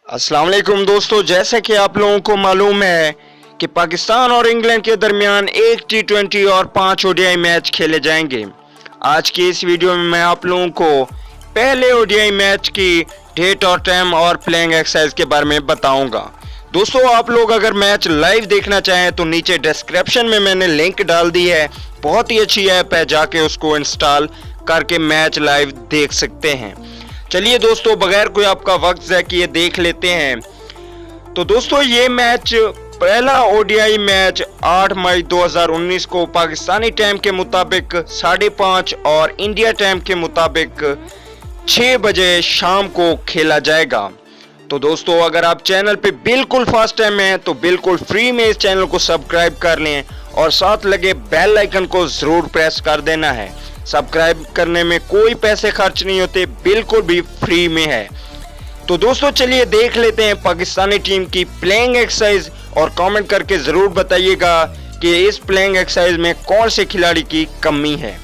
अस्सलाम वालेकुम दोस्तों, जैसे कि आप लोगों को मालूम है कि पाकिस्तान और इंग्लैंड के दरमियान एक टी20 और 5 ओडीआई मैच खेले जाएंगे। आज की इस वीडियो में मैं आप लोगों को पहले ओडीआई मैच की डेट और टाइम और प्लेइंग एक्सरसाइज के बारे में बताऊंगा। दोस्तों, आप लोग अगर मैच लाइव देखना चाहें तो नीचे डिस्क्रिप्शन में मैंने लिंक डाल दी है। बहुत ही अच्छी ऐप है, जाके उसको इंस्टॉल करके मैच लाइव देख सकते हैं। चलिए दोस्तों, बगैर कोई आपका वक्त ज़ाया किए देख लेते हैं। तो दोस्तों, ये मैच पहला ओडीआई मैच 8 मई 2019 को पाकिस्तानी टाइम के मुताबिक 5:30 और इंडिया टाइम के मुताबिक 6 बजे शाम को खेला जाएगा। तो दोस्तों, अगर आप चैनल पे बिल्कुल फर्स्ट टाइम हैं तो बिल्कुल फ्री में इस चैनल को सब्सक्राइब कर लें और साथ लगे बेल आइकन को ज़रूर प्रेस कर देना है। सब्सक्राइब करने में कोई पैसे खर्च नहीं होते, बिल्कुल भी फ्री में है। तो दोस्तों, चलिए देख लेते हैं पाकिस्तानी टीम की प्लेइंग एक्सरसाइज और कमेंट करके ज़रूर बताइएगा कि इस प्लेइंग एक्सरसाइज में कौन से खिलाड़ी की कमी है।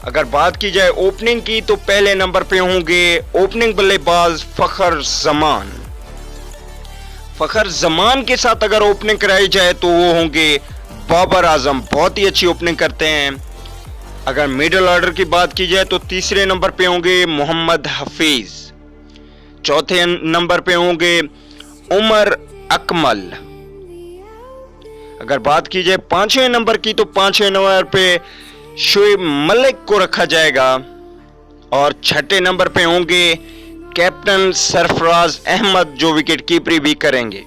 अगर बात की जाए ओपनिंग की तो पहले नंबर पे होंगे ओपनिंग बल्लेबाज फखर जमान। फखर जमान के साथ अगर ओपनिंग कराई जाए तो वो होंगे बाबर आजम, बहुत ही अच्छी ओपनिंग करते हैं। अगर मिडिल ऑर्डर की बात की जाए तो तीसरे नंबर पे होंगे मोहम्मद हफीज, चौथे नंबर पे होंगे उमर अकमल। अगर बात की जाए पांचवें नंबर की तो पांचवें नंबर पे शोएब मलिक को रखा जाएगा और छठे नंबर पे होंगे कैप्टन सरफराज अहमद, जो विकेट कीपरी भी करेंगे।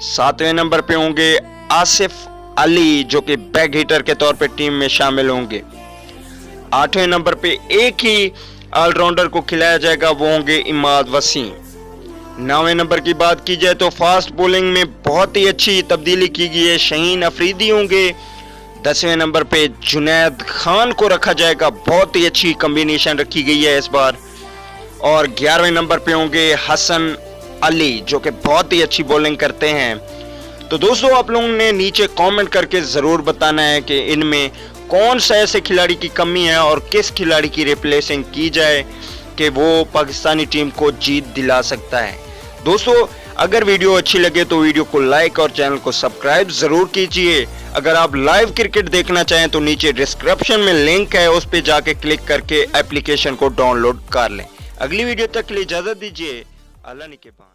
सातवें नंबर पे होंगे आसिफ अली, जो कि बैक हिटर के तौर पे टीम में शामिल होंगे। आठवें नंबर पे एक ही ऑलराउंडर को खिलाया जाएगा, वो होंगे इमाद वसीम। नौवें नंबर की बात की जाए तो फास्ट बॉलिंग में बहुत ही अच्छी तब्दीली की गई है, शाहीन अफरीदी होंगे। 10वें नंबर पे जुनैद खान को रखा जाएगा, बहुत ही अच्छी कॉम्बिनेशन रखी गई है इस बार। और 11वें नंबर पे होंगे हसन अली, जो कि बहुत ही अच्छी बॉलिंग करते हैं। तो दोस्तों, आप लोगों ने नीचे कमेंट करके ज़रूर बताना है कि इनमें कौन सा ऐसे खिलाड़ी की कमी है और किस खिलाड़ी की रिप्लेसिंग की जाए कि वो पाकिस्तानी टीम को जीत दिला सकता है। दोस्तों, अगर वीडियो अच्छी लगे तो वीडियो को लाइक और चैनल को सब्सक्राइब ज़रूर कीजिए। अगर आप लाइव क्रिकेट देखना चाहें तो नीचे डिस्क्रिप्शन में लिंक है, उस पर जाके क्लिक करके एप्लीकेशन को डाउनलोड कर लें। अगली वीडियो तक के लिए इजाज़त दीजिए। अल्लाह निगहबान।